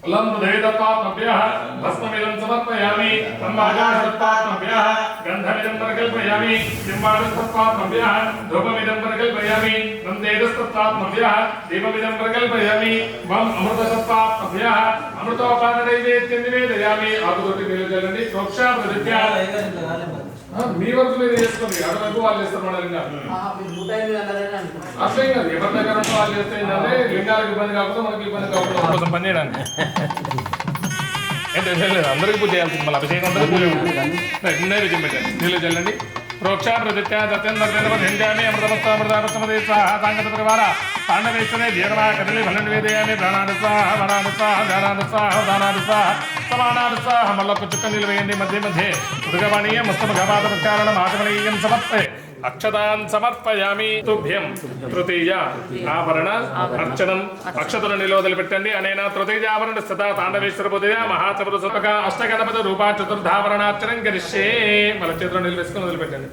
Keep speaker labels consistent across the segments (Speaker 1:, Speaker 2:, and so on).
Speaker 1: लम्बुधेदत्वात्मभ्यः भस्ममिदं समर्पयामि तम्बाजाशत्वात्मभ्यः गन्धमिदं प्रकल्पयामि बिम्बाडस्तत्वात्मभ्यः धूपमिदं प्रकल्पयामि नन्देदस्तत्वात्मभ्यः दीपमिदं प्रकल्पयामि वम् अमृततत्वात्मभ्यः अमृतोपाननैवेद्यं निवेदयामि आकुतोटी निवेदयामि प्रोक्षा प्रतिज्ञा మీ వరకు మీరు చేసుకోండి అడగకు వాళ్ళు చేస్తారు మన లింగాలు అట్లే కాదు ఎవరి దగ్గర ఉంటే వాళ్ళు చేస్తే ఏంటంటే లింగాలకు ఇబ్బంది కాకుండా మనకి ఇబ్బంది కాకుండా కోసం పని చేయడానికి ఏంటంటే లేదు అందరికీ పూజ చేయాల్సింది మళ్ళీ అభిషేకం ఉంటుంది పూజ నైవేద్యం పెట్టండి నీళ్ళు చల్లండి ప్రోక్ష ప్రతిత్యా సత్యంధ్యామి అమృతమస్తామృతామృతమదే స్వాహ సాంగత ప్రవార తాండవేశ్వరే దీర్ఘమా కదలి ఫలం నివేదయామి ప్రాణాను స్వాహ వరాను స్వాహ ధ్యానాను స్వాహ దానాను స్వాహ సమానాను స్వాహ మల్లొక్క చుక్క నిలు వేయండి మధ్య మధ్య మృగమణీయం మస్తమఘాపాతకారణం ఆచమనీయం సమర్పే అక్షతాన్ సమర్పయామి తుభ్యం తృతీయ ఆభరణ అర్చనం అక్షతలు నిలోదలు పెట్టండి అనేన తృతీయ ఆభరణ స్థిత తాండవేశ్వర బుధయ మహాచతుర సుతక అష్టగణపతి రూపా చతుర్థాభరణార్చనం గరిష్యే మన చేతులు నిలవేసుకుని వదిలిపెట్టండి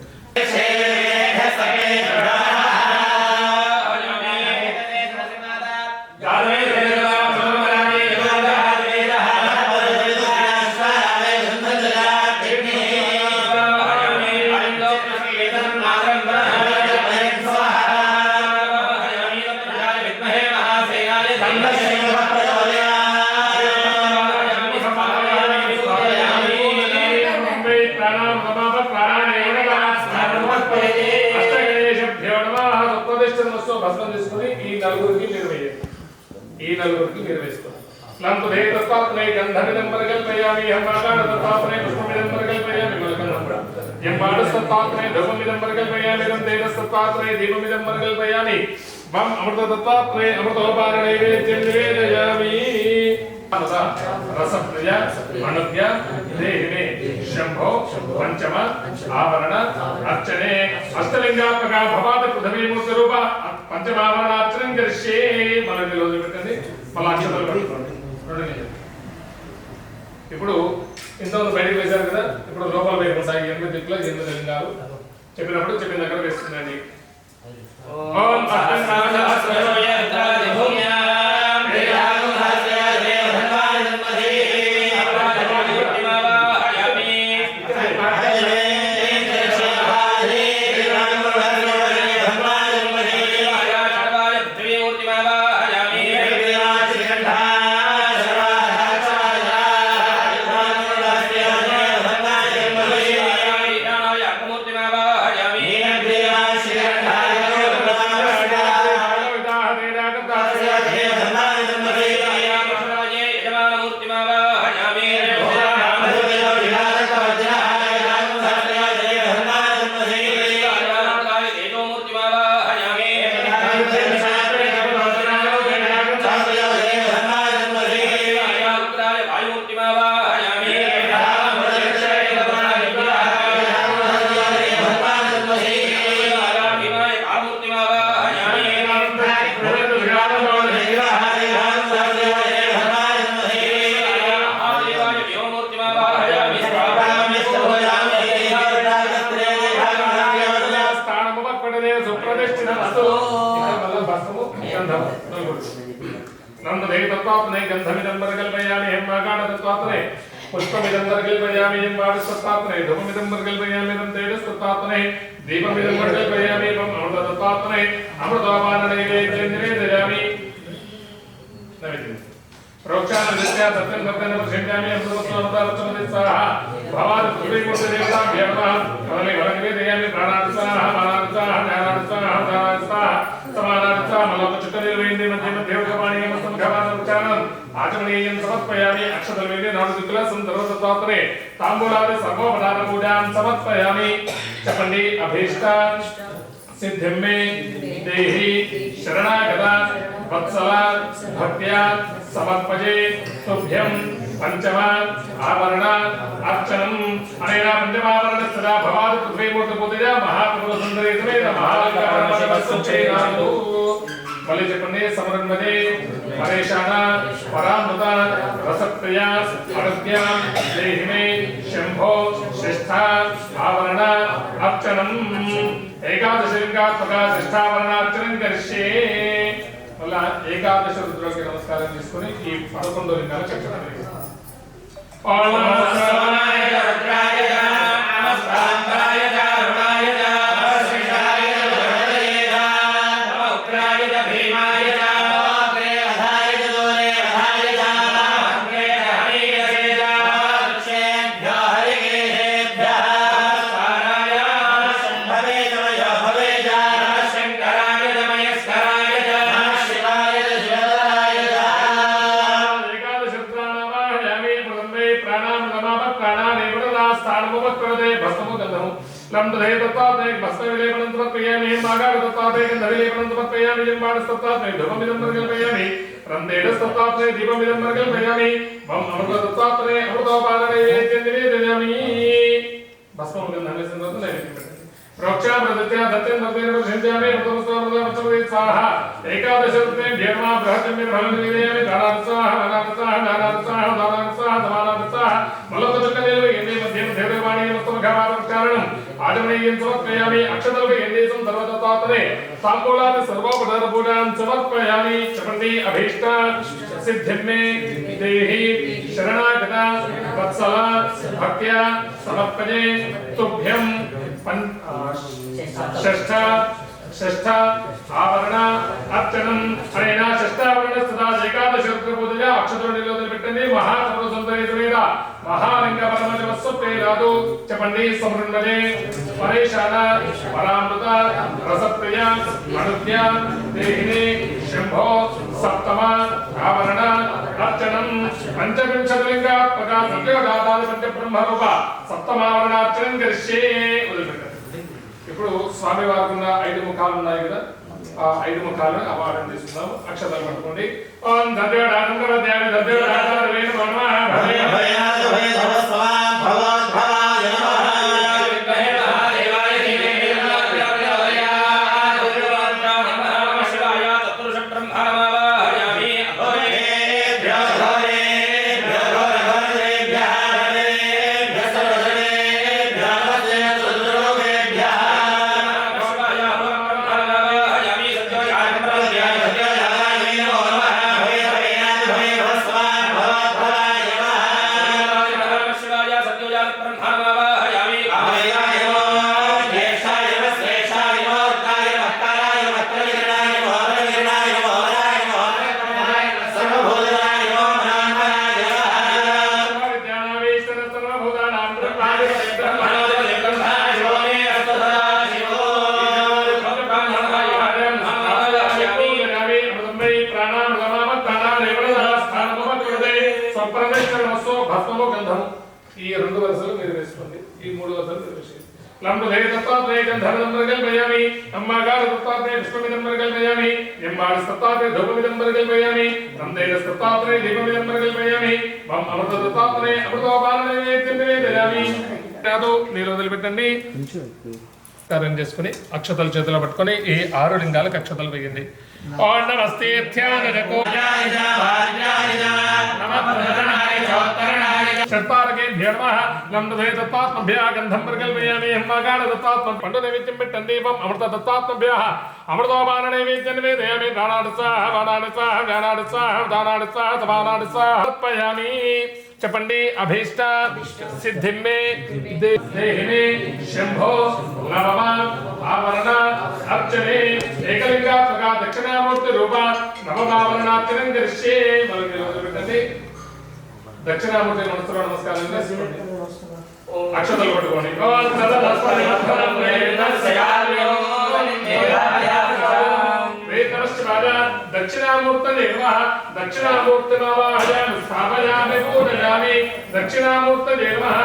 Speaker 1: లంతుదేతత్వాత్మై గంధమిదం ప్రకల్పయామి హంబాకారతత్వాత్మై పుష్పమిదం ప్రకల్పయామి మలకనంబ్ర యంబాడస్తత్వాత్మై ధూపమిదం ప్రకల్పయామి రంతేజస్తత్వాత్మై దీపమిదం ప్రకల్పయామి వం అమృతతత్వాత్మై అమృతోపారణైవేద్యం నివేదయామి రసప్రియ అనుజ్ఞ దేహినే శంభో పంచమ ఆవరణ అర్చనే అష్టలింగాత్మక భవాద పృథ్వీమూర్తి రూప పంచమావరణార్చనం కరిష్యే మన నిలోది పెట్టండి మళ్ళీ అక్షతలు పెట్టుకోండి ఇప్పుడు ఇంతమంది బయటకు వేశారు కదా ఇప్పుడు లోపల వైపు ఉంటాయి 8 దిక్కుల 8 లింగాలు చెప్పినప్పుడు చెప్పిన దగ్గర వేస్తుందండి ఓం गंधमिदं प्रकल्पयामि हेमाकाणतत्वात्मने पुष्पमिदं प्रकल्पयामि हिंवाडस्तत्वात्मने धूपमिदं प्रकल्पयामि रन्तेजस्तत्वात्मने दीपमिदं प्रकल्पयामि अमृततत्वात्मने अमृतोपाननैवेद्यं निवेदयामि नैवेद्यं प्रोक्षानदृष्ट्या सत्यं सत्यं प्रसिद्धामि अमृतत्वामृतार्चमते स्वाहा भवान् पृथ्वीमूर्ति देवताभ्यो नमः कमले वरं निवेदयामि प्राणान् स्वाहा मानान् स्वाहा ज्ञानान् स्वाहा दानान् स्वाहा समानान् स्वाहा मलपचुकनिर्वैन्दे मध्ये मध्ये उदकपाणीयं समघापानमुच्चारणम् आचमनीयं समर्पयामि अक्षतल वेदे नाडु दिक्कुला संदर्भतत्वात्मने ताम्बूलादि सर्वोपचार पूजां समर्पयामि चपण्डी अभीष्टान् सिद्धिं मे देहि शरणागता वत्सला भक्त्या समर्पये तुभ्यं पंचम आवरण अर्चनम् अनेन पंचमावरण सदा भवाद पृथ्वीमूर्ति पूजया महाप्रभु सुंदरी समेत महालंकारणमस्तुचेनानु बलि चपन्ने समरन्मदे परेशाना परामृता रसप्रिया अनुज्ञा देहि मे शंभो श्रेष्ठा आवरण अर्चनम् एकादशलिंगात्मक श्रेष्ठावरणार्चनं करिष्ये మళ్ళా ఏకాదశ రుద్రులకి నమస్కారం చేసుకుని ఈ 11 లింగాల చక్రం लंबधे दत्तात्रे भस्मविलेपनं समर्पयामि मागादत्तात्रे गन्धविलेपनं समर्पयामि जम्बाडस्तत्तात्रे धूपमिदं समर्पयामि रन्देडस्तत्तात्रे दीपमिदं समर्पयामि मम अमृतदत्तात्रे अमृतोपाननैवेद्यं निवेदयामि भस्मं गन्धं समर्पयामि प्रोक्षा प्रदत्या दत्तेन दत्तेन प्रसिद्ध्यामि अमृतमस्तमृतमस्तमृते स्वाहा एकादश रुपये भीर्मा बृहत्तमेन फलं निवेदयामि दानात्साह दानात्साह दानात्साह दानात्साह दानात्साह मलकदकलेव एन्ने मध्ये देववाणी मस्तमघावादोच्चारणम् आजमनीयं समर्पयामि अक्षतल्पे एन्नेसं सर्वदत्तात्रे ताम्बूलादि सर्वोपचारपूजां समर्पयामि चपण्डी अभीष्ट सिद्धिर्मे देहि शरणागता वत्सला भक्त्या समर्पये तुभ्यं षष्ठ आवरण अर्चनम अनेन षष्ठावरण सदा एकादश रुद्र पूजया अक्षतों निलोदन పెట్టండి మహాచక్ర సంతరేతునేద మహాలింగ పరమజవస్వప్రేరాదు చపండి సమృండలే పరేశాన పరామృత రసప్రియ మనుద్య దేహిని శంభో సప్తమ ఆవరణ అర్చనం పంచవింశతిలింగాత్మక సత్యోదాతాది పంచబ్రహ్మ రూప సప్తమావరణార్చనం కరిష్యే వదిలిపెట్టండి. ఇప్పుడు స్వామి వారికి ఉన్న 5 ముఖాలు ఉన్నాయి కదా, ఆ 5 ముఖాలను అవార్డన్ తీసుకున్నాము. అక్షతలు పట్టుకోండి. ఓం దద్యోడానందరద్యామి దద్యోడానందరవేణ నమః భవే భయాయ భవస్వా భవద్భవాయ నమః మహాదేవాయ ధీమహి ధియోయోనః నమః శివాయ తత్పురుష బ్రహ్మణమావాయామి అభవే భ్యోధరే ఈ 2 వరుసలు మీరు వేసుకోండి, ఈ 3 వరుసలు మీరు వేసుకోండి. లంబధే దత్తాత్రే గంధర్వమృగల్పయామి అమ్మగాడ దత్తాత్రే పుష్పమిదమృగల్పయామి నిమ్మాడ దత్తాత్రే ధూపమిదమృగల్పయామి నందేన దత్తాత్రే దీపమిదమృగల్పయామి మమ అమృత దత్తాత్రే అమృతోపాననైవేద్యం నివేదయామి. యాదో నీరు వదిలిపెట్టండి. కరం చేసుకుని అక్షతలు చేతిలో పట్టుకొని ఈ 6 లింగాలకు అక్షతలు వేయండి. ఓం నమస్తే షట్పారకే భ్యర్మః లంబధే దత్తాత్మభ్యః గంధం ప్రకల్పయామి హమ్మగాడ దత్తాత్మ పండు నైవేద్యం పెట్టండి. అమృత దత్తాత్మభ్యః అమృతోపాన నైవేద్యం నివేదయామి. దానాడుత్సాహ వాడాడుత్సాహ జ్ఞానాడుత్సాహ దానాడుత్సాహ సమానాడుత్సాహ సమర్పయామి. చెప్పండి అభీష్ట సిద్ధిమే దేహినే శంభో నవమ ఆవరణ అర్చనే ఏకలింగాత్మక దక్షిణామూర్తి రూప నవమావరణార్చనం కరిష్యే. పెట్టండి. దక్షిణామూర్తి మనసులో నమస్కారం చేసుకోండి. అక్షతలు పట్టుకోండి. దక్షిణామూర్తి నిర్వహ దక్షిణామూర్తి నవాహయామి స్థాపయామి పూజయామి. దక్షిణామూర్తి నిర్వహ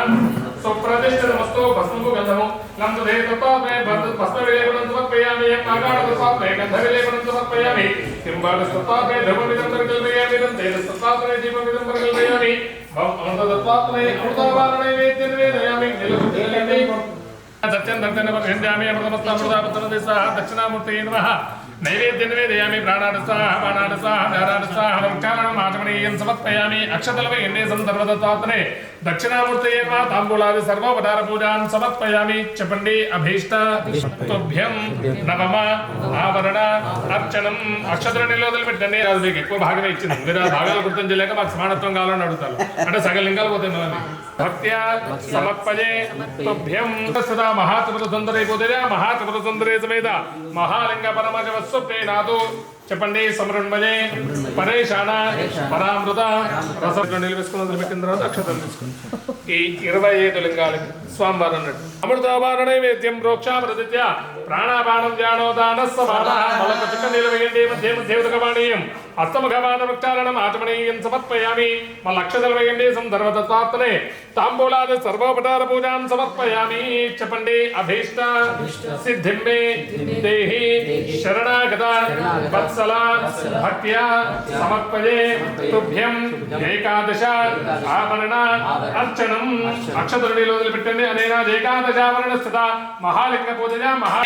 Speaker 1: సుప్రతిష్ఠిత వస్తు భస్మము గంధము లంబధే దత్తాత్రే భస్మ విలేపనం సమర్పయామి ఆగాఢ దత్తాత్రే గంధ విలేపనం సమర్పయామి కింబాడ దత్తాత్రే ధూపమిదం పరికల్పయామి నందేన దత్తాత్రే దీపమిదం పరికల్పయామి అమృత దత్తాత్రే అమృతోపాన నైవేద్యం నివేదయామి. సత్యం దత్తేన పరిహంద్యామి అమృతమస్తామృతాపత్తనదే సహ దక్షిణామూర్తయే నమః नैवेद्यं निवेदयामि प्राणादस्वाहा बाणादस्वाहा ध्यानादस्वाहा नमस्काराणम् आचमनीयं समर्पयामि अक्षतलवयन्ने संदर्भदत्तात्मने दक्षिणामूर्तये वा ताम्बूलादि सर्वोपचारपूजान् समर्पयामि चपण्डे अभीष्ट तुभ्यं नवम आवरण अर्चनम् అక్షతలని వదిలిపెట్టండి. అది మీకు ఎక్కువ భాగమే ఇచ్చింది. మీరు ఆ భాగాలు గుర్తించలేక మాకు సమానత్వం కావాలని అడుగుతారు. అంటే సగం లింగాలు పోతాయి మనకి. భక్త్యా సమర్పయే తుభ్యం సదా మహాత్రిపుర సుందరి పూజయ మహాత్రిపుర సుందరి సమేత మహాలింగ పరమశివస్వప్నే నాదు చెప్పండి. సమరుణ్మయే పరేషాణ పరామృత రసం నిలవేసుకుని వదిలిపెట్టిన తర్వాత అక్షతలు తీసుకుని ఈ 25 లింగాలకి స్వామివారు అన్నట్టు అమృతాపాన నైవేద్యం ప్రోక్షామృత్య ప్రాణాపానం ధ్యానోదాన సమాన మలక చుక్క నిలవేయండి. మధ్య మధ్యముఖపాణీయం అస్తముఖపాన వృక్షాలనం ఆచమనీయం సమర్పయామి. మళ్ళీ అక్షతలు వేయండి. సందర్భదత్తాత్మనే తాంబూలాది సర్వోపచార పూజాన్ సమర్పయామి. చెప్పండి. అభీష్ట సిద్ధిం మే దేహి శరణాగత వత్సల భక్త్యా సమర్పయే తుభ్యం ఏకాదశ ఆభరణ అర్చనం అక్షతరుడిలో వదిలిపెట్టండి. అనేనా ఏకాదశావరణ స్థిత మహాలింగ పూజ మహా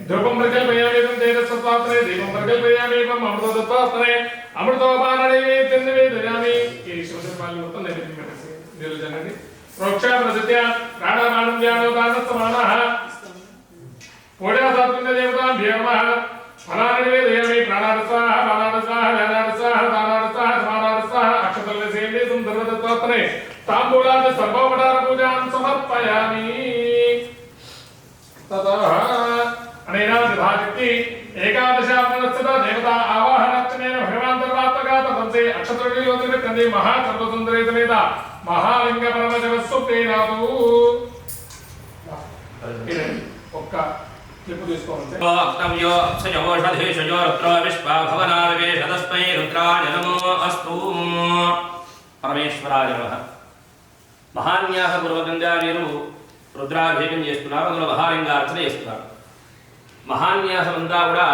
Speaker 1: ధ్రువం ప్రకల్పయామి తేజస్తత్వాత్మనే దీపం ప్రకల్పయామి అమృతత్వాత్మనే అమృతోపాన నైవేద్యం నివేదయామి. ఈ శివశిల్పాలు మొత్తం నైవేద్యం పెట్టేసి నిలుజనండి. ప్రోక్షామృత్య ప్రాణాపానం ధ్యానోదాన సమానః పూజాసాత్మక దేవతాభ్యో నమః. ఫలాని నివేదయామి. ప్రాణాదస్వాహ బాణాదస్వాహ ధ్యానాదస్వాహ దానాదస్వాహ సమానాదస్వాహ అక్షతలు వేసేయండి. సందర్భదత్తాత్మనే తాంబూలాది సర్వోపచార పూజాన్ సమర్పయామి. అనేనా విభాగతి ఏకాదశావనస్థిత దేవతా ఆవాహనార్చనేన భగవాన్ తర్వాత్మకాత వంశే అక్షతరుడిలో వదిలిపెట్టండి. మహాసర్వసుందరి సమేత మహాలింగ పరమశివస్వప్నే నాదు. ఒక్క క్లిప్ తీసుకోవాలి.
Speaker 2: పరమేశ్వరాయ నమః. మహాన్యాస పూర్వకంగా మీరు రుద్రాభిషేకం చేస్తున్నారు. అందులో మహాలింగార్చన చేస్తున్నారు. మహాన్యాసం అంతా కూడా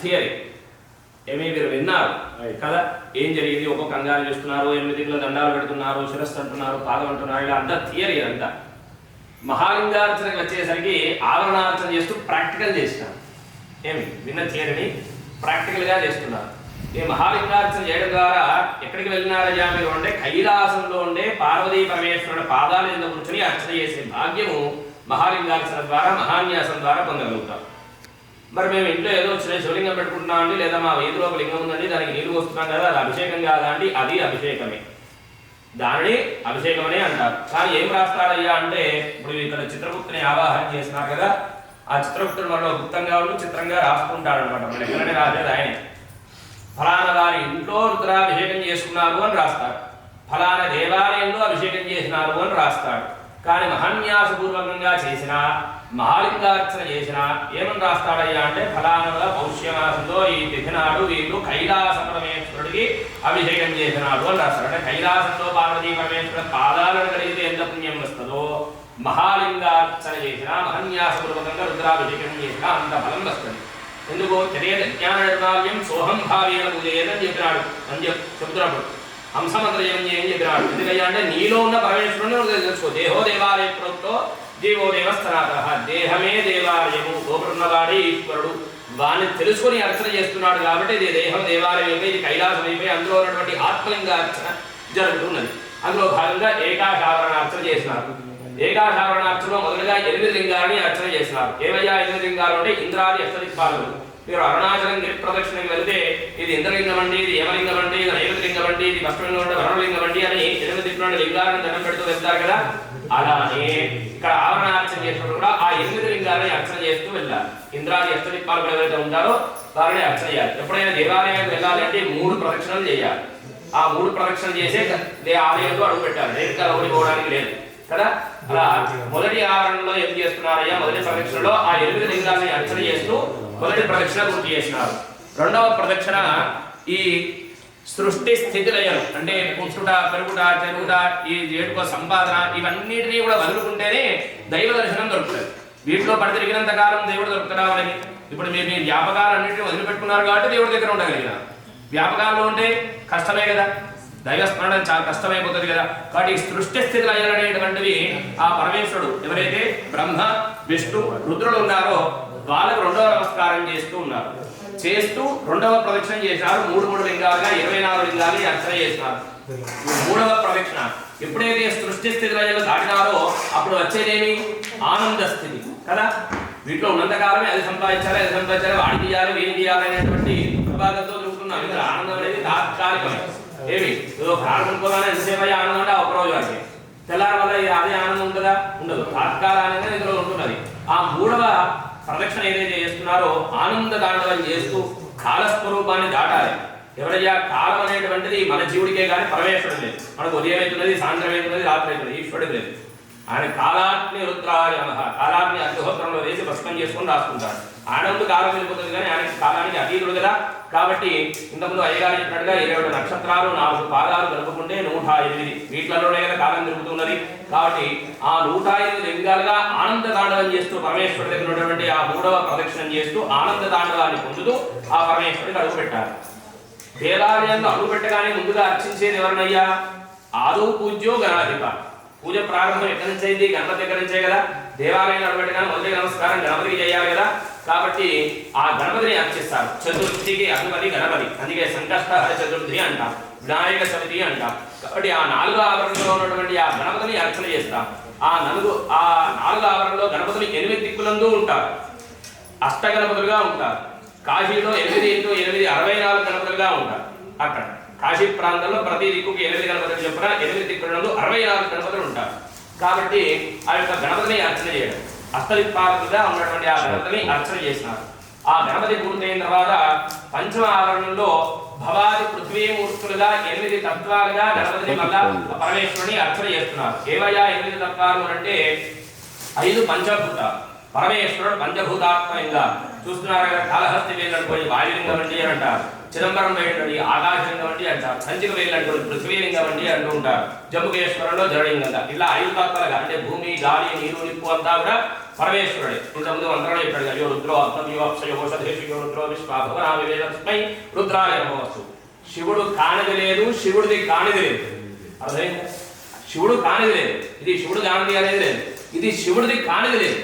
Speaker 2: థియరీ. ఏమీ మీరు విన్నారు కదా ఏం జరిగింది. ఒక్కొక్క అంగాలు చేస్తున్నారు, 8 దిక్కుల దండాలు పెడుతున్నారు, శిరస్సు అంటున్నారు, పాదం అంటున్నారు. ఇలా అంతా థియరీ. అంతా మహాలింగార్చనకి వచ్చేసరికి ఆవరణార్చన చేస్తూ ప్రాక్టికల్ చేస్తున్నారు. ఏమి విన్న థియరీని ప్రాక్టికల్గా చేస్తున్నారు. ఈ మహాలింగార్చన చేయడం ద్వారా ఎక్కడికి వెళ్ళినారయ్యా మీరు అంటే కైలాసంలో ఉండే పార్వతీ పరమేశ్వరుడు పాదాల మీద కూర్చొని అర్చన చేసే భాగ్యము మహాలింగార్చన ద్వారా మహాన్యాసం ద్వారా పొందగలుగుతాం. మరి మేము ఇంట్లో ఏదో శివలింగం పెట్టుకుంటున్నాం అండి, లేదా మా వీధిలో ఒక లింగం ఉందండి, దానికి నీరు వస్తున్నాం కదా, అది అభిషేకం కాదా అండి? అది అభిషేకమే. దానిని అభిషేకం అనే అంటారు. కానీ ఏం రాస్తాడయ్యా అంటే ఇప్పుడు ఇక్కడ చిత్రగుప్తుని ఆవాహన చేసినారు కదా, ఆ చిత్రగుప్తుడు మనలో గుప్తంగా ఉండి చిత్రంగా రాసుకుంటాడు అనమాట. మన ఎక్కడనే రాసేది ఆయనే. ఫలానా వారి ఇంట్లో రుద్రాభిషేకం చేసుకున్నారు అని రాస్తాడు, ఫలానా దేవాలయంలో అభిషేకం చేసినారు అని రాస్తాడు. కానీ మహాన్యాసపూర్వకంగా చేసిన మహాలింగార్చన చేసిన ఏమని రాస్తాడయ్యా అంటే ఫలానా పౌష్యమాసంలో ఈ తిథి నాడు వీళ్ళు కైలాస పరమేశ్వరుడికి అభిషేకం చేసినాడు అని రాస్తాడు. అంటే కైలాసంలో పార్వతీ పరమేశ్వరుడు పాదాలను కలిగితే ఎంత పుణ్యం వస్తుందో మహాలింగార్చన చేసిన మహాన్యాసపూర్వకంగా రుద్రాభిషేకం చేసిన అంత బలం వస్తుంది. ఎందుకో తెలియదు జ్ఞాన నిర్మాల్యం సోహం భావేన పూజేదని చెప్పినాడు అని చెప్తున్నాడు. హంసమంత్రయం ఏం చెప్పినాడు. ఎందుకయ్యా అంటే నీలో ఉన్న పరమేశ్వరుని తెలుసుకో. దేహో దేవాలయ ప్రోక్తో జీవో దేవస్థానాత. దేహమే దేవాలయము, లోపలున్నవాడే ఈశ్వరుడు. వాడిని తెలుసుకొని అర్చన చేస్తున్నాడు కాబట్టి ఇది దేహం దేవాలయం అయిపోయి, ఇది కైలాసం అయిపోయి అందులో ఉన్నటువంటి ఆత్మలింగ అర్చన జరుగుతున్నది. అందులో భాగంగా ఏకాశావరణార్చన చేసినారు. ఏకాశావరణార్చనలో మొదలుగా 8 లింగాలని అర్చన చేసినారు. ఏవయ్యా 8 లింగాలు అంటే ఇంద్రాది అష్టదిక్పాలకులు. మీరు అరుణాచలం గిరి ప్రదక్షిణకి వెళ్తే ఇది ఇంద్రలింగం అండి, ఇది యమలింగం అండి, ఇది నైవేద్యలింగం అండి, వంటి ఇది పశ్చిమంలో ఉండే వరుణలింగం వంటి అని 8 దిక్కుల లింగాలను దండం పెడుతూ వెళ్తారు కదా, అలానే ఇక్కడ ఆవరణార్చన చేసినప్పుడు కూడా ఆ 8 లింగాలని అర్చన చేస్తూ వెళ్ళాలి. ఇంద్రాది అష్టదిక్పాలు ఎవరైతే ఉంటారో వారిని అర్చన చేయాలి. ఎప్పుడైనా దేవాలయానికి వెళ్ళాలి అంటే 3 ప్రదక్షిణలు చేయాలి. ఆ 3 ప్రదక్షిణలు చేసే ఆలయంలో అడుగు పెట్టాలి, డైరెక్ట్గా లోపలికి పోవడానికి లేదు కదా. అలా మొదటి ఆవరణలో ఏం చేస్తున్నారయ్యా, మొదటి ప్రదక్షిణలో ఆ 8 లింగాలని అర్చన చేస్తూ మొదటి ప్రదక్షిణ పూర్తి చేసినారు. రెండవ ప్రదక్షిణ ఈ సృష్టి స్థితి లయలు అంటే పుట్టుట పెరుగుట చెరుగుట ఈ ఏడుకో సంపాదన ఇవన్నిటినీ కూడా వదులుకుంటేనే దైవ దర్శనం దొరుకుతుంది. వీటిలో పడి తిరిగినంత కాలం దేవుడు దొరుకుతాడా మనకి? ఇప్పుడు మీరు మీ వ్యాపకాలన్నింటినీ వదిలిపెట్టుకున్నారు కాబట్టి దేవుడి దగ్గర ఉండగలిగినారు. వ్యాపకాల్లో ఉంటే కష్టమే కదా, దైవ స్మరణ చాలా కష్టమైపోతుంది కదా. కాబట్టి సృష్టి స్థితి లయలు అనేటువంటివి ఆ పరమేశ్వరుడు ఎవరైతే బ్రహ్మ విష్ణు రుద్రుడు ఉన్నారో వాళ్ళకు రెండవ నమస్కారం చేస్తూ ఉన్నారు. చేస్తూ రెండవ ప్రదక్షిణ చేసినారు. 3 లింగాలుగా 24 లింగాలు అర్చన చేసినారు. మూడవ ప్రదక్షిణ ఎప్పుడైతే సృష్టి స్థితి లయలు దాటినారో అప్పుడు వచ్చేదేమి ఆనంద స్థితి కదా. వీటిలో ఉన్నంతకాలమే అది సంపాదించాలి వాడి తీయాలి వీడి తీయాలి అనేటువంటి విభాగంతో తిరుగుతున్నాం. ఇక్కడ ఆనందం అనేది తాత్కాలికమే. ఏమి ఏదో ప్రారంభంలోనే ఎంతసేపు ఆనందం అంటే ఒక రోజు వరకే, తెల్లారి వల్ల అదే ఆనందం ఉంటుందా? ఉండదు. తాత్కాల ఆనందం ఇందులో ఉంటున్నది. ఆ మూడవ ప్రదక్షిణ ఏదైతే చేస్తున్నారో ఆనంద తాండవం చేస్తూ కాలస్వరూపాన్ని దాటాలి. ఎవరయ్యా కాలం అనేటువంటిది మన జీవుడికే కానీ పరమేశ్వరుడు లేదు. మనకు ఉదయం అవుతున్నది, సాయంత్రం అవుతున్నది, రాత్రి అవుతున్నది, ఈశ్వరుడు లేదు. ఆయన కాలాగ్ని రుద్రాయ నమః, కాలాగ్ని అగ్నిహోత్రంలో వేసి భస్మం చేసుకొని రాసుకుంటాడు. ఆయన ముందు కాలం వెళ్ళిపోతుంది కానీ ఆయన కాలానికి అతీతుడు కదా. కాబట్టి ఇంతకుముందు అయ్యగారు చెప్పినట్టుగా 27 నక్షత్రాలు 4 పాదాలు కలుపుకుంటే 108 వీటిలోనే కదా కాలం తిరుగుతున్నది. కాబట్టి ఆ 108 లింగాలుగా ఆనంద తాండవం చేస్తూ పరమేశ్వరుడి దగ్గర ఉన్నటువంటి ఆ మూడవ ప్రదక్షిణం చేస్తూ ఆనంద తాండవాన్ని పొందుతూ ఆ పరమేశ్వరుడికి అడుగు పెట్టారు. దేవాలయంలో అడుగు పెట్టగానే ముందుగా అర్చించేది ఎవరినయ్యా? ఆదో పూజ్యో గణాధిప. పూజ ప్రారంభం ఎక్కడి నుంచి అయింది? గణపతి దగ్గర నుంచే కదా. దేవాలయంలో అడుగుపెట్టగానే మొదటి నమస్కారం గణపతికి చేయాలి కదా. కాబట్టి ఆ గణపతిని అర్చిస్తారు. చతుర్థికి అధిపతి గణపతి, అందుకే సంకష్ట చతుర్థి అంటాం, వినాయక చవితి అంటాం. కాబట్టి ఆ 4వ ఆవరణలో ఉన్నటువంటి ఆ గణపతిని అర్చన చేస్తాం. ఆ 4వ ఆవరణలో గణపతులు 8 దిక్కులందు ఉంటారు. అష్టగణపతులుగా ఉంటారు. కాశీలో 8x8 64 గణపతులుగా ఉంటారు. అక్కడ కాశీ ప్రాంతంలో ప్రతి దిక్కుకి 8 గణపతులు చొప్పున 8 దిక్కులందు 64 గణపతులు ఉంటారు. కాబట్టి ఆ యొక్క గణపతిని అర్చన చేయడం అష్టదిక్పాలకులుగా ఉన్నటువంటి ఆ గణపతిని అర్చన చేసినారు. ఆ గణపతి పూర్తయిన తర్వాత పంచమ ఆవరణంలో భవాది పృథ్వీ మూర్తులుగా 8 తత్వాలుగా గణపతిని మళ్ళా పరమేశ్వరుని అర్చన చేస్తున్నారు. ఏవయ్యా 8 తత్వాలు అంటే 5 పంచభూతాలు. పరమేశ్వరుడు పంచభూతాత్మయంగా చూస్తున్నారు కదా. కాళహస్తి వేలనుకోని వాయులింగం వంటి అని అంటారు, చిదంబరం వేలండి ఆకాశలింగం వంటి అంటారు, సంచిక వేలంటుని పృథ్వీలింగం వంటి అంటూ ఉంటారు, జంబుకేశ్వరంలో జడలింగంగా. ఇలా 5 తత్వాలుగా అంటే భూమి గాలి నీరు నిప్పు అంతా కూడా పరమేశ్వరుడే. ఇంతకుముందు మంత్రంలో చెప్పాడు కదా, యో రుద్రో అగ్నయో అక్షయో సదేశయో రుద్రో విశ్వాభవనావివేదస్మై రుద్రాయ నమోస్తు. శివుడు కానిది లేదు, శివుడిది కానిది లేదు. అర్థమైందా? శివుడు కానిది లేదు, ఇది శివుడు కానిది అనేది లేదు, ఇది శివుడిది కానిది లేదు.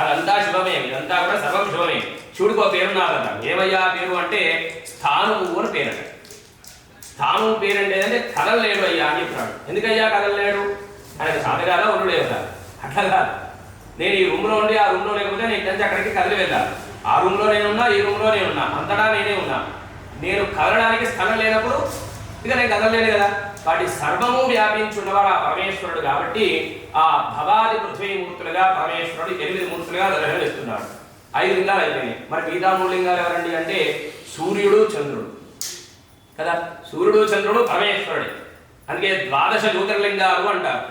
Speaker 2: అదంతా శివమే, ఇదంతా కూడా సర్వం శివమే. శివుడికి ఒక పేరున్నారట. ఏమయ్యా పేరు అంటే స్థానువు అని పేరట. స్థానువు పేరంటే అంటే కదలలేడు అయ్యా అని చెప్తున్నాడు. ఎందుకయ్యా కదలలేడు? ఆయన సాధగాదా ఒళ్ళు లేదా? అట్లా కాదు. నేను ఈ రూమ్లో ఉండి ఆ రూమ్లో లేకపోతే నేను ఇక్కడి నుంచి అక్కడికి కదిలి వెళ్ళాలి. ఆ రూమ్లో నేనున్నా, ఈ రూమ్లో నేనున్నా, అంతటా నేనే ఉన్నా. నేను కదలడానికి స్థలం లేనప్పుడు ఇక నేను కదలలేను కదా. వాటి సర్వము వ్యాపించున్నవాడు ఆ పరమేశ్వరుడు. కాబట్టి ఆ భవాది పృథ్వీ మూర్తులుగా పరమేశ్వరుడు 8 మూర్తులుగా దర్శనమిస్తున్నాడు. 5 లింగాలు అయిపోయినాయి. మరి మిగతా 3 లింగాలు ఎవరండి అంటే సూర్యుడు చంద్రుడు కదా. సూర్యుడు చంద్రుడు పరమేశ్వరుడే. అందుకే 12 జ్యోతిర్లింగాలు అంటారు.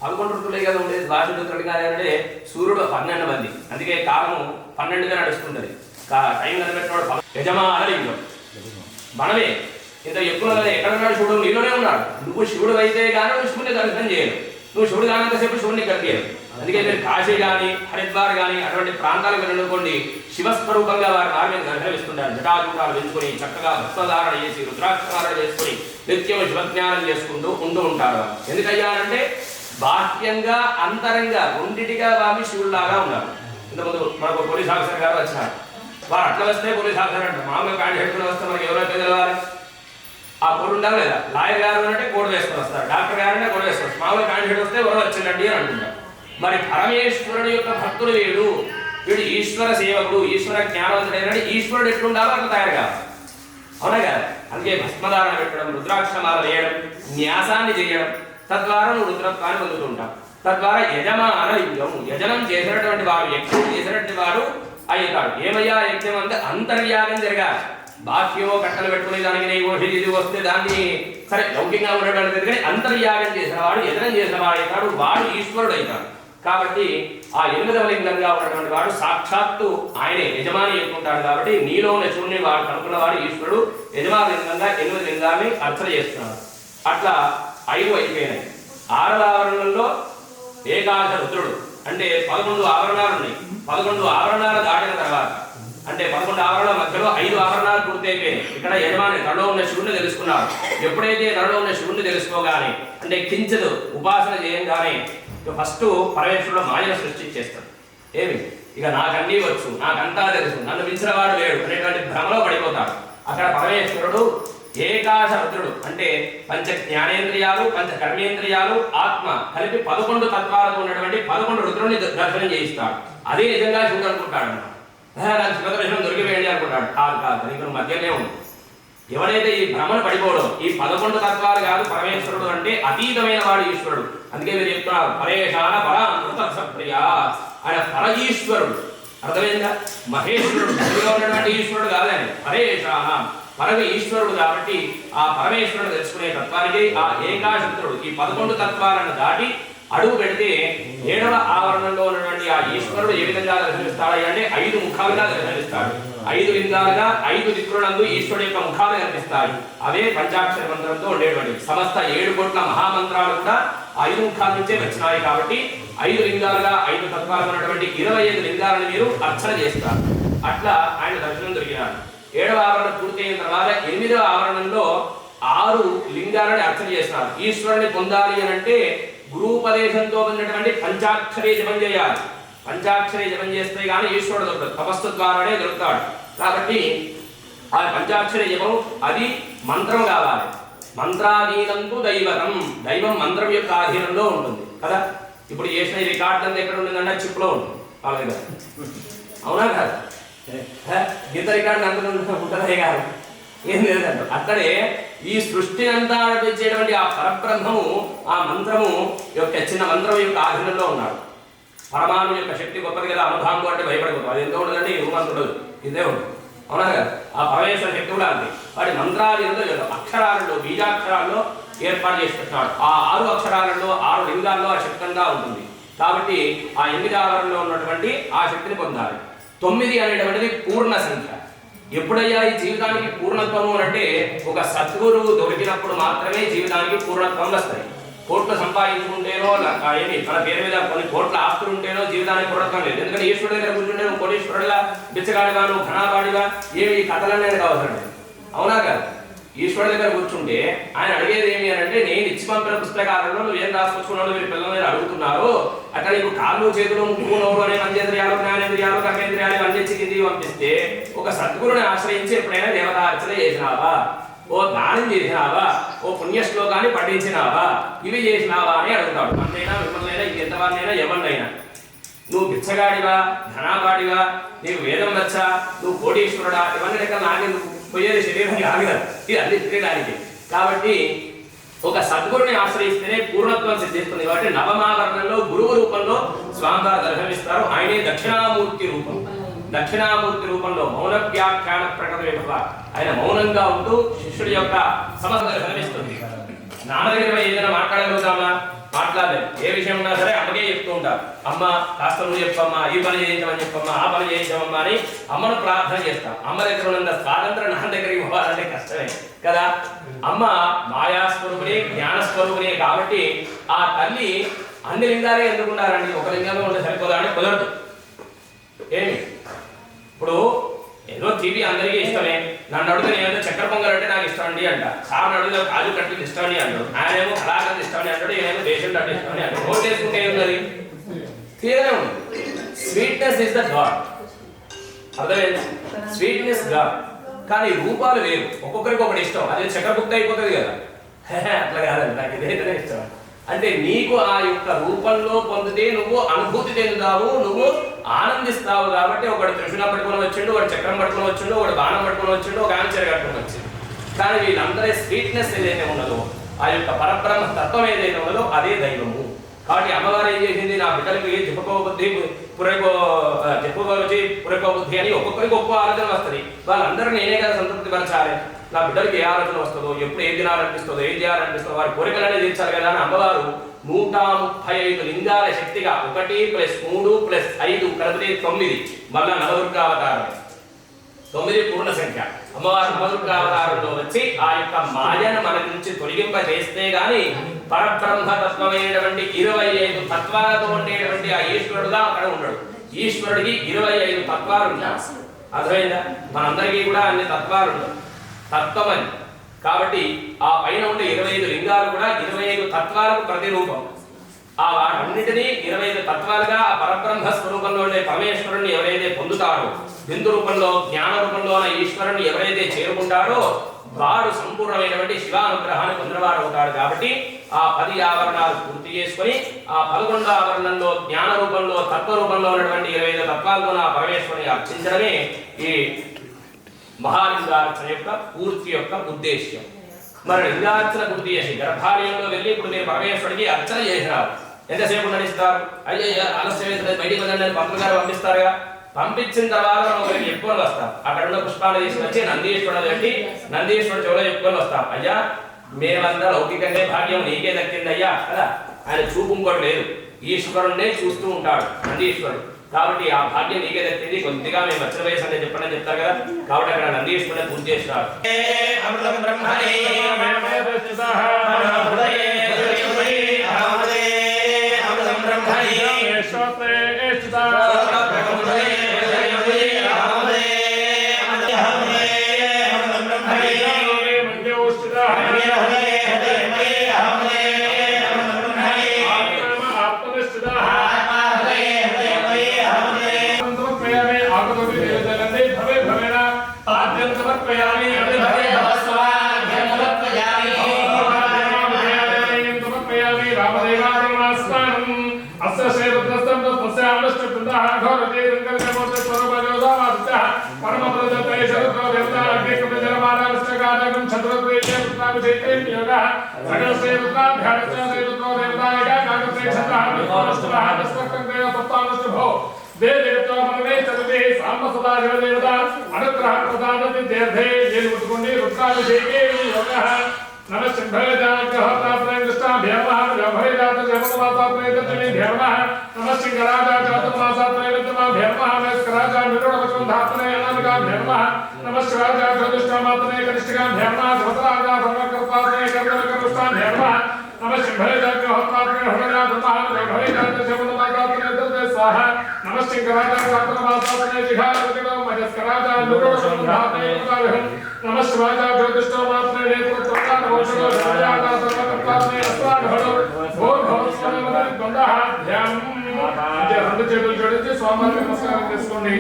Speaker 2: 11 ఋతువులే కదా ఉండేది. 12 జ్యోతిర్లింగాలు అంటే సూర్యుడు 12 మంది. అందుకే కాలము 12గా నడుస్తుంటది. టైం కనిపెట్టినవాడు యజమాన లింగం మనమే. ఇంత ఎక్కువ ఎక్కడ ఉన్నాడు శివుడు? నీలోనే ఉన్నాడు. నువ్వు శివుడు అయితే కానీ నువ్వు శివుని దర్శనం చేయను. నువ్వు శివుడు కానంతసేపు శివుడిని కనిపించదు. అందుకే మీరు కాశీ కానీ హరిద్వార్ కానీ అటువంటి ప్రాంతాలకు వెళ్ళనుకోండి, శివస్వరూపంగా వారి మీద దర్శనమిస్తుంటారు. జటాజూటాలు పెంచుకొని చక్కగా భస్మధారణ చేసి రుద్రాక్షధారణ చేసుకుని నిత్యం శివజ్ఞానం చేసుకుంటూ ఉంటూ ఉంటారు. ఎందుకయ్యారంటే బాహ్యంగా అంతరంగా రెండిటిగా వామి శివుల్లాగా ఉన్నారు. ఇంతకుముందు మనకు పోలీస్ ఆఫీసర్ గారు వచ్చినారు. వారు అట్లా వస్తే పోలీస్ ఆఫీసర్ అంటారు. మామూలుగా ప్యాంట్ పెట్టుకుని వస్తే మనకి ఎవరైతే తెలవాలి? ఆ కోడ్ ఉండాలి లేదా? లాయర్ గారు అంటే కోడ్ వేసుకొని వస్తారు, డాక్టర్ గారు అంటే కోడ్ వేసుకొని వస్తారు. మామూలుగా ప్యాంట్ షర్ట్ వస్తే ఎవరో వచ్చిందండి అని అంటున్నారు. మరి పరమేశ్వరుడు యొక్క భక్తుడు వీడు ఈశ్వర సేవకుడు, ఈశ్వర జ్ఞానవంతుడైన ఈశ్వరుడు ఎట్లుండాలో అట్లా తయారు కాదు. అవునా కదా? అందుకే భస్మధారణ పెట్టడం, రుద్రాక్షమాల వేయడం, న్యాసాన్ని చేయడం, తద్వారా నువ్వు రుద్రత్వాన్ని పొందుతూ ఉంటావు. తద్వారా యజమాన లింగం, యజనం చేసినటువంటి వాడు, యజ్ఞం చేసినటువంటి వాడు అవుతాడు. ఏమయ్యా యజ్ఞం అంటే అంతర్యాగం జరగాలి. బాహ్యమో కట్టలు పెట్టుకునే దానికి నెయ్యి పోసి ఇది వస్తే దాన్ని సరే లౌకికంగా ఉండడం కానీ అంతర్యాగం చేసిన వాడు, యజనం చేసిన వాడు అవుతాడు, వాడు ఈశ్వరుడు అవుతాడు. కాబట్టి ఆ 8వ లింగంగా ఉన్నటువంటి వాడు సాక్షాత్తు ఆయనే యజమాని ఎక్కుంటాడు. కాబట్టి నీలో ఉన్న శూన్యుని వాడు కనుక్కున్నవాడు ఈశ్వరుడు. యజమాని లింగంగా 8 లింగాన్ని అర్చన చేస్తున్నాడు. అట్లా 5 అయిపోయినాయి. 6వ ఆవరణంలో ఏకాదశ రుద్రుడు అంటే 11 ఆవరణాలు ఉన్నాయి. 11 ఆవరణాలు దాటిన తర్వాత అంటే 11 ఆవరణల మధ్యలో 5 ఆవరణాలు పూర్తి అయిపోయినాయి. ఇక్కడ యజమాని తనలో ఉన్న శివుణ్ణి తెలుసుకున్నాడు. ఎప్పుడైతే తనలో ఉన్న శివుణ్ణి తెలుసుకోగానే అంటే కించదు ఉపాసన చేయంగానే ఫస్ట్ పరమేశ్వరుడు మాయను సృష్టించేస్తాడు. ఏమి ఇక నాకన్నీ వచ్చు, నాకంతా తెలుసు, నన్ను మించిన వాడు లేడు అనేటువంటి భ్రమలో పడిపోతాడు. అక్కడ పరమేశ్వరుడు ఏకాశ రుద్రుడు అంటే పంచ జ్ఞానేంద్రియాలు, పంచ కర్మేంద్రియాలు, ఆత్మ కలిపి 11 తత్వాలతో ఉన్నటువంటి 11 రుద్రుని దర్శనం చేయిస్తాడు. అదే నిజంగా శివుడు అనుకుంటాడు. నాకు శివదర్శనం దొరికిపోయింది అనుకుంటాడు. కాదు ఇక్కడ మధ్యనే ఉంది. ఎవరైతే ఈ భ్రమను పడిపోవడో ఈ 11 తత్వాలు కాదు పరమేశ్వరుడు అంటే అతీతమైన వాడు ఈశ్వరుడు. అందుకే మీరు చెప్తున్నారు పరేషాన పరామృతప్రియ, ఆయన పరఈశ్వరుడు. అర్థమైందా? మహేశ్వరుడు అందులో ఉన్నటువంటి ఈశ్వరుడు కాదని పరేషాన పరమ ఈశ్వరుడు. కాబట్టి ఆ పరమేశ్వరుడు తెలుసుకునే తత్వానికి ఆ ఏకాశత్రుడు ఈ 11 తత్వాలను దాటి అడుగు పెడితే 7వ ఆవరణంలో ఉన్నటువంటి ఆ ఈశ్వరుడు ఏ విధంగా దర్శనమిస్తాడు అంటే 5 ముఖాలుగా దర్శనమిస్తాడు. 5 లింగాలుగా 5 దిక్కులందు ఈశ్వరుడు యొక్క ముఖాలు కనిపిస్తాయి. అవే పంచాక్షర మంత్రంతో ఉండేటువంటి సమస్త 7 కోట్ల మహామంత్రాలు కూడా 5 ముఖాల నుంచే వచ్చినాయి. కాబట్టి 5 లింగాలుగా 5 తత్వాలు ఉన్నటువంటి 25 లింగాలను మీరు అర్చన చేస్తారు. అట్లా ఆయన దర్శనం దొరికినాడు. 7వ ఆవరణ పూర్తయిన తర్వాత 8వ ఆవరణంలో 6 లింగాలను అర్చన చేస్తున్నారు. ఈశ్వరుని పొందాలి అని అంటే గురూపదేశంతో పొందినటువంటి పంచాక్షరీ జపం చేయాలి. పంచాక్షరీ జపం చేస్తే గానీ ఈశ్వరుడు దొరకదు, తపస్సు ద్వారానే దొరుకుతాడు. కాబట్టి ఆ పంచాక్షరీ జపం అది మంత్రం కావాలి. మంత్రాధీనంతో దైవతం, దైవం మంత్రం యొక్క ఆధీనంలో ఉంటుంది కదా. ఇప్పుడు చేసిన రికార్డు అంతా ఎక్కడ ఉంటుందంటే చిప్లో ఉంటుంది వాళ్ళ దగ్గర. అవునా కాదు? గీత రికార్డు అంత ఉంటుందే కాదు, ఏం లేదంట. అక్కడే ఈ సృష్టిని అంతా నడిపించేటువంటి ఆ పరబ్రహ్మము ఆ మంత్రము యొక్క చిన్న మంత్రం యొక్క ఆధీనంలో ఉన్నాడు. పరమాణు యొక్క శక్తి గొప్పది కదా. అనుభాంగు అంటే భయపడిపోతాం. అది ఎంత ఉండదండి ఏమంతుడు ఇదే ఉంటుంది. అవునా కదా? ఆ పరమేశ్వర శక్తి కూడా అంతే. వాటి మంత్రాలు అక్షరాలలో బీజాక్షరాల్లో ఏర్పాటు చేసి పెట్టాడు. ఆ 6 అక్షరాలలో 6 లింగాల్లో ఆ శక్తంగా ఉంటుంది. కాబట్టి ఆ 8 ఆవరణలో ఉన్నటువంటి ఆ శక్తిని పొందాలి. 9 అనేటువంటిది పూర్ణ సంఖ్య. ఎప్పుడయ్యా ఈ జీవితానికి పూర్ణత్వము అంటే ఒక సద్గురువు దొరికినప్పుడు మాత్రమే జీవితానికి పూర్ణత్వం వస్తాయి. కోట్లు సంపాదించుకుంటేనో ఏమి తన పేరు మీద కొన్ని కోట్ల ఆస్తులు ఉంటేనో జీవితానికి పూర్ణత్వం లేదు. ఎందుకంటే ఈశ్వరుడి దగ్గర కూర్చుంటే నువ్వు కోటీశ్వరుడిగా, బిచ్చగాడిగా, నువ్వు ఘనాబాడిగా ఏమి కథలనే అవసరం లేదు. అవునా కాదు? ఈశ్వరుడి దగ్గర కూర్చుంటే ఆయన అడిగేది ఏమి అని అంటే నేను ఇచ్చి పంపిన పుస్తకాలలో నువ్వు ఏం రాసుకొచ్చుకున్నావు మీరు పిల్లల మీద అడుగుతున్నారు. అక్కడ నీకు కాళ్ళు చేతులు ముక్కు నోరు అనే పంచేంద్రియాలు, జ్ఞానేంద్రియాలు, కర్మేంద్రియాలు ఇవన్నీ కింది పంపిస్తే ఒక సద్గురుని ఆశ్రయించి ఎప్పుడైనా దేవతార్చన చేసినావా, ఓ దానం చేసినావా, ఓ పుణ్యశ్లోకాన్ని పఠించినావా, ఇవి చేసినావా అని అడుగుతాడు. అన్నైనా మిమ్మల్నైనా ఇంకెంతవారినైనా ఎవరినైనా. నువ్వు బిచ్చగాడివా, ధనాబాడివా, నీకు వేదం వచ్చా, నువ్వు కోటీశ్వరుడా, ఇవన్నీ లెక్క నాకెందుకు? పోయేది శరీరం కాదు కదా, ఇది అన్ని తిరగడానికి. కాబట్టి ఒక సద్గురుని ఆశ్రయిస్తేనే పూర్ణత్వం సిద్ధిస్తుంది. కాబట్టి నవమావరణంలో గురువు రూపంలో స్వామివారు దర్శనమిస్తారు. ఆయనే దక్షిణామూర్తి రూపం. దక్షిణామూర్తి రూపంలో మౌన వ్యాఖ్యాన ప్రకటన ఆయన మౌనంగా ఉంటూ శిష్యుడి యొక్క సమస్య దర్శనమిస్తుంది. నాన్న దగ్గర ఏదైనా మాట్లాడగలుగుతామా? మాట్లాడలేదు. ఏ విషయం ఉన్నా సరే అమ్మకే చెప్తూ ఉంటారు. అమ్మ కాస్త నువ్వు చెప్పమ్మా, ఈ పని చేయించమని చెప్పమ్మా, ఆ పని చేయించమమ్మా అని అమ్మను ప్రార్థన చేస్తాం. అమ్మ దగ్గర ఉన్న స్వాతంత్రం నాన్న దగ్గర ఇవ్వాలంటే కష్టమే కదా. అమ్మ మాయాస్వరూపిణి, జ్ఞానస్వరూపిణి. కాబట్టి ఆ తల్లి అన్ని లింగాలే ఎందుకున్నారండి? ఒక లింగంలో ఉంటే సరిపోదా అంటే కుదరదు. ఏమి ఇప్పుడు ఏదో తీపి అందరికీ ఇష్టమే. నన్ను అడిగితే నేనేదో చక్కెర పొంగల్ అంటే నాకు ఇష్టం అండి అంట. సార్ అడిగితే కాజు కట్టిలు ఇష్టం అని అంటాడు. ఆయనేమో కళాకంత ఇష్టం అని అంటాడు, ఏమో దేశం అంటే ఇష్టం అని అంటాడు. నోట్ చేసుకుంటే ఏమున్నది? క్లియర్గా ఉంది. Sweetness is the God. అర్థమైంది? Sweetness God. కానీ రూపాలు వేరు, ఒక్కొక్కరికి ఒకటి ఇష్టం. అదే చక్కెర బుక్ అయిపోతుంది కదా. అట్లా కాదండి, నాకు ఇదైతేనే ఇష్టం అంటే నీకు ఆ యొక్క రూపంలో పొందితే నువ్వు అనుభూతి చెందుతావు, నువ్వు ఆనందిస్తావు. కాబట్టి ఒకడు త్రిశూలం పట్టుకొని వచ్చిండు, ఒకడు చక్రం పట్టుకొని వచ్చిండు, ఒకడు బాణం పట్టుకొని వచ్చిండు, ఒక ఆమె చీర కట్టుకొని వచ్చిండు. కానీ వీళ్ళందరి స్వీట్నెస్ ఏదైతే ఉన్నదో ఆ యొక్క పరబ్రహ్మ తత్వం ఏదైతే ఉన్నదో అదే దైవము. కాబట్టి అమ్మవారు ఏం చేసింది, నా బిడ్డలకి చెప్పుకోబుద్ధి చెప్పుకోవచ్చు పురకోబుద్ధి అని ఒక్కొక్కరికి ఒక్కో ఆలోచన వస్తుంది. వాళ్ళందరూ నేనే కదా సంతృప్తి పరచాలి. నా బిడ్డలకి ఏ ఆలోచన వస్తుందో, ఎప్పుడు ఏం తినాలనిపిస్తుందో, ఏం చేయాలనిపిస్తుందో వారి కోరికలనే తీర్చాలి కదా అని అమ్మవారు 135 లింగాల శక్తిగా 1 + 3 + 5 కలిపితే 9 మళ్ళా నవదుర్గా అవతారం 9 పూర్ణ సంఖ్య. అమ్మవారు నవదుర్గా అవతారంలో వచ్చి ఆ యొక్క మాయను మన నుంచి తొలగింప చేస్తే గాని పరబ్రహ్మతత్వమైనటువంటి 25 తత్వాలతో ఉండేటువంటి ఆ ఈశ్వరుడుగా అక్కడ ఉండడు. ఈశ్వరుడికి 25 తత్వాలు ఉంటాయి. అర్థమైందా? మనందరికీ కూడా అన్ని తత్వాలు ఉంటాయి. తత్వం అని కాబట్టి ఆ పైన ఉండే 25 లింగాలు కూడా 25 తత్వాలకు ప్రతిరూపం. ఆ వాటన్నిటినీ 25 తత్వాలుగా ఆ పరబ్రహ్మ స్వరూపంలో ఉండే పరమేశ్వరుణ్ణి ఎవరైతే పొందుతారో, బిందు రూపంలో జ్ఞాన రూపంలో ఉన్న ఈశ్వరుణ్ణి ఎవరైతే చేరుకుంటారో వాడు సంపూర్ణమైనటువంటి శివానుగ్రహాన్ని పొందినవాడు అవుతాడు. కాబట్టి ఆ 10 ఆవరణాలు పూర్తి చేసుకొని ఆ 11వ ఆవరణంలో జ్ఞాన రూపంలో తత్వ రూపంలో ఉన్నటువంటి 25 తత్వాలతో ఆ పరమేశ్వరుని అర్చించడమే ఈ మహాలింగార్చన యొక్క పూర్తి యొక్క ఉద్దేశ్యం. మరి లింగార్చన పూర్తి చేసి గర్భాలయంలో వెళ్ళి ఇప్పుడు మీరు పరమేశ్వరుడికి అర్చన చేసినారు. ఎంతసేపు నడిస్తారు? అయ్యో ఆలస్యం బయటికి వెళ్ళండి పంతులు గారు పంపిస్తారుగా. పంపించిన తర్వాత మనం ఒకరికి చెప్పుకొని వస్తాం. అక్కడ ఉన్న పుష్పాలు తీసుకొచ్చి నందీశ్వరుడు పెట్టి నందీశ్వరుడు చెవులో చెప్పుకొని వస్తాం. అయ్యా మేమంతా లౌకికంగా భాగ్యం నీకే దక్కింది అయ్యా కదా. ఆయన చూపు ఇంకోటి లేదు, ఈశ్వరుణ్ణే చూస్తూ ఉంటాడు నందీశ్వరుడు. కాబట్టి ఆ భాగ్యం నీకే దక్కింది, కొద్దిగా మేము వచ్చిన వయసు అంటే చెప్పండి చెప్తారు కదా. కాబట్టి అక్కడ నందీశ్వరుని పూజ చేస్తున్నారు. స్వామి నమస్కారం చేసుకోండి.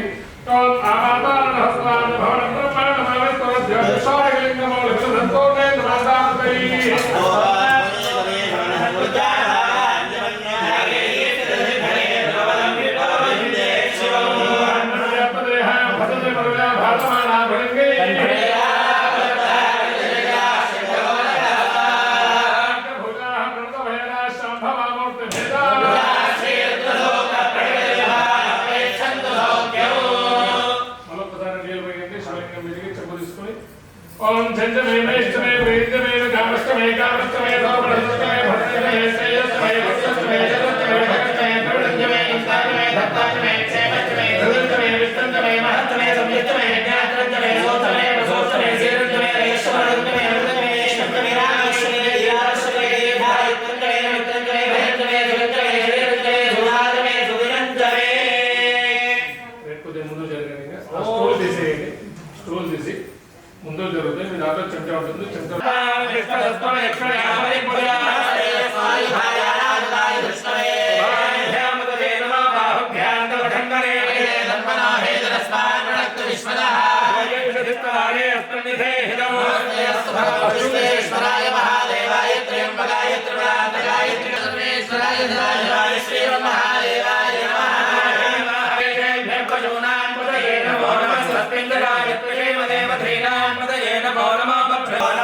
Speaker 3: नमो नमः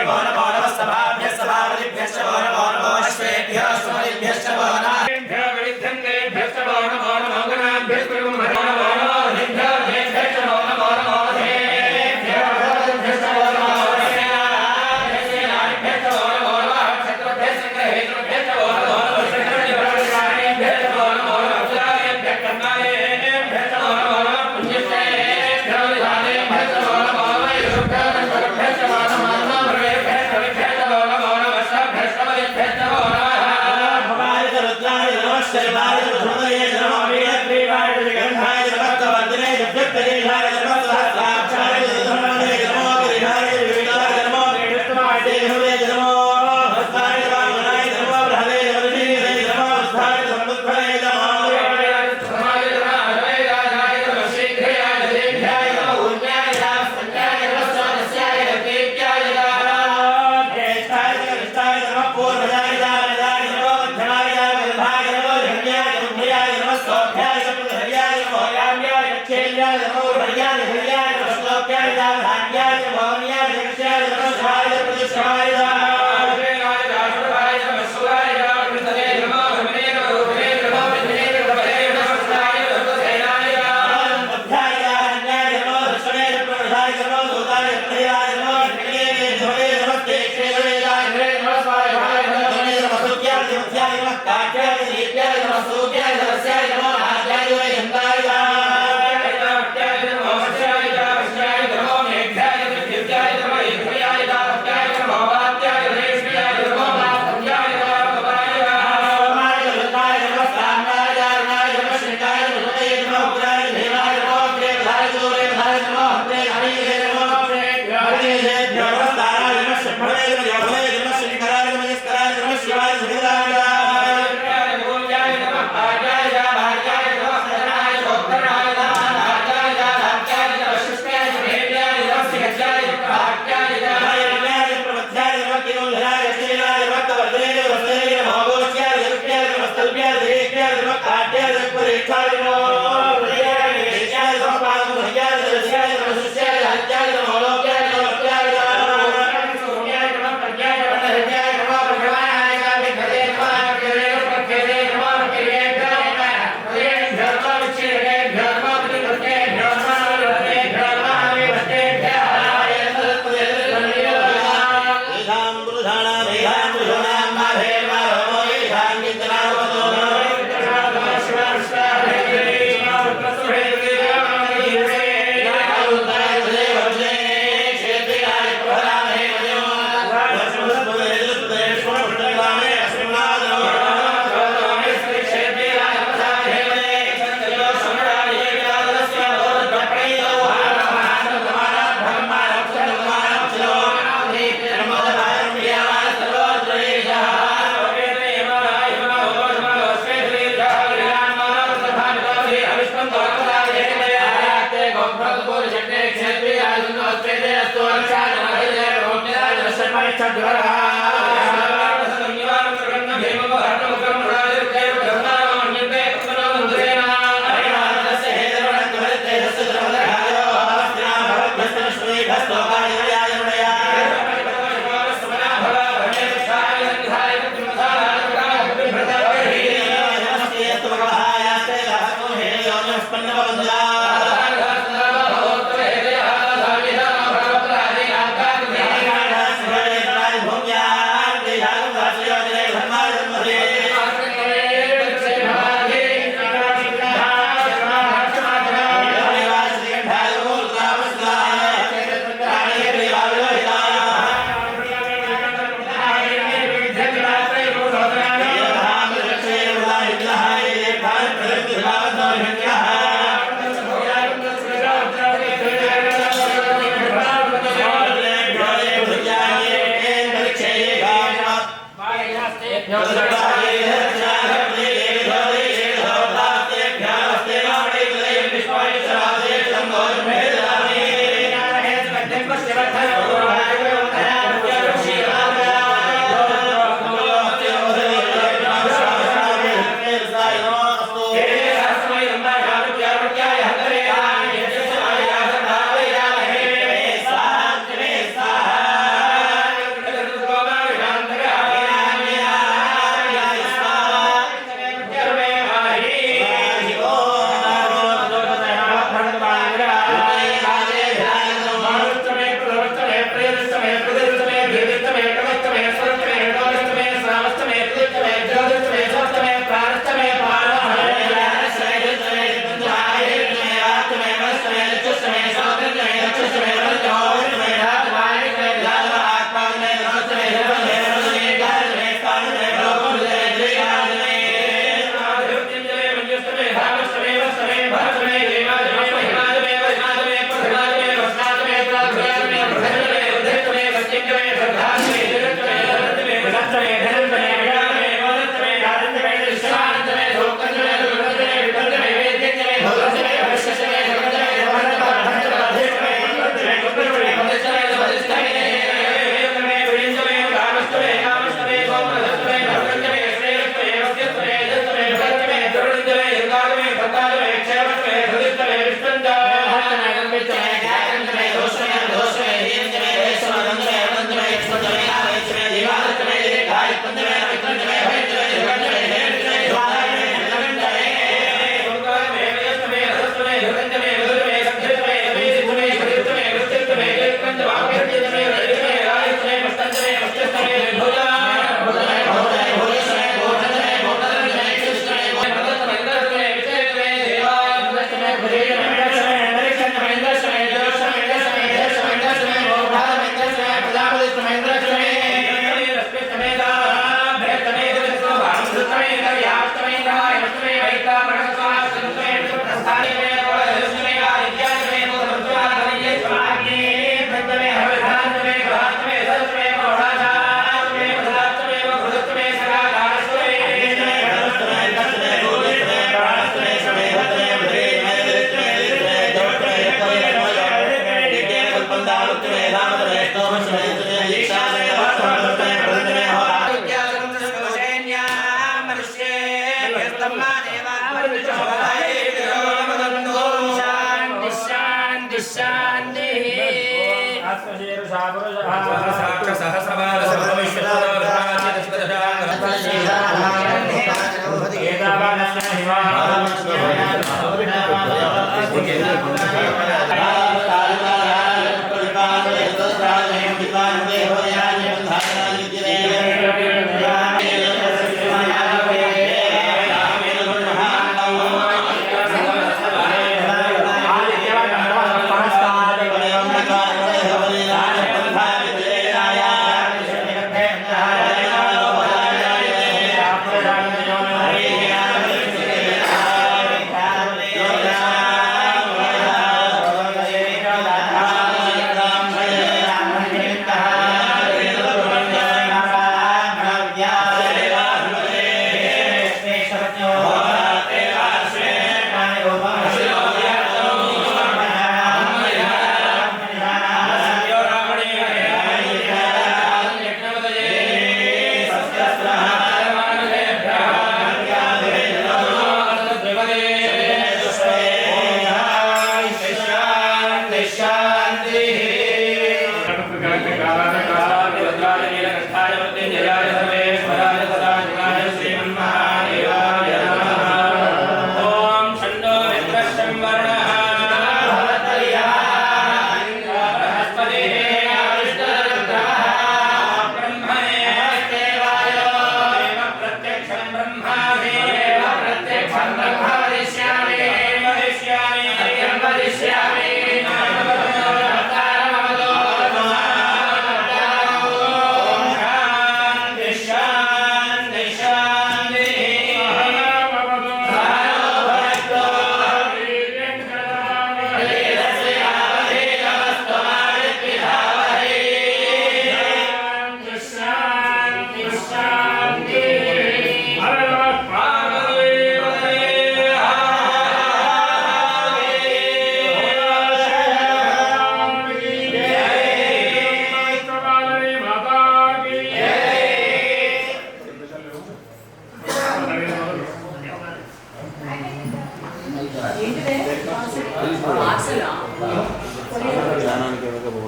Speaker 3: वो नमो नमः सभाभ्यः सभापतिभ्यश्च वो नमो नमो अश्वेभ्यः सुमतिभ्यश्च वो नमः
Speaker 1: विद्यन्तेभ्यश्च वो नमो नमो गणाभ्यश्च वो नमो नमो सिद्धाभ्यश्च वो नमो नमो देभ्यश्च वो नमो सेनाभ्यश्च वो नमो नमः क्षत्रभ्यश्च ग्रहेभ्यश्च वो नमो नमः शत्रभ्यश्च वो नमो नमः सुराभ्यश्च कर्माभ्यश्च वो नमो नमः पुण्यश्चेभ्यश्च विधानेभ्यश्च वो नमो नमः युभ्यश्च वो नमो नमः भवेभ्यश्च वो नमो नमः शभ्यश्च वो नमः
Speaker 3: भवाय रुद्राय नमः शर्वाय धृतये नमः वीरग्रीवाय जगन्धाय नमः कवर्धने जगत्पदेशाय नमः सहस्राक्षाय धर्मणे नमः गिरिधाय विविधाय नमः कृष्णाय देहवे नमः भस्माय वामनाय नमः बृहदे वर्षिणे नमः वृद्धाय समुद्भवे नमः
Speaker 1: समाय नमः हरेयाय नमः शीघ्रयाय देव्याय नमः उन्याय नमः संज्ञाय नमः स्वादस्याय देव्याय नमः
Speaker 3: ज्येष्ठाय कृष्णाय नमः पूर्वजाय दामजाय नमः मध्यमाय वल्भाय नमः धन्याय मुद्याय नमः सौभ्याय पुत्रयाय नमः याम्याय लक्ष्याय नमः भर्याय हर्याय नमः श्लोक्याय धान्याय नमः मौन्याय दक्षाय नमः शिवाय प्रतिष्ठाय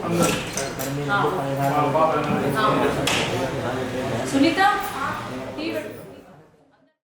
Speaker 1: అందరూ.
Speaker 4: సునీత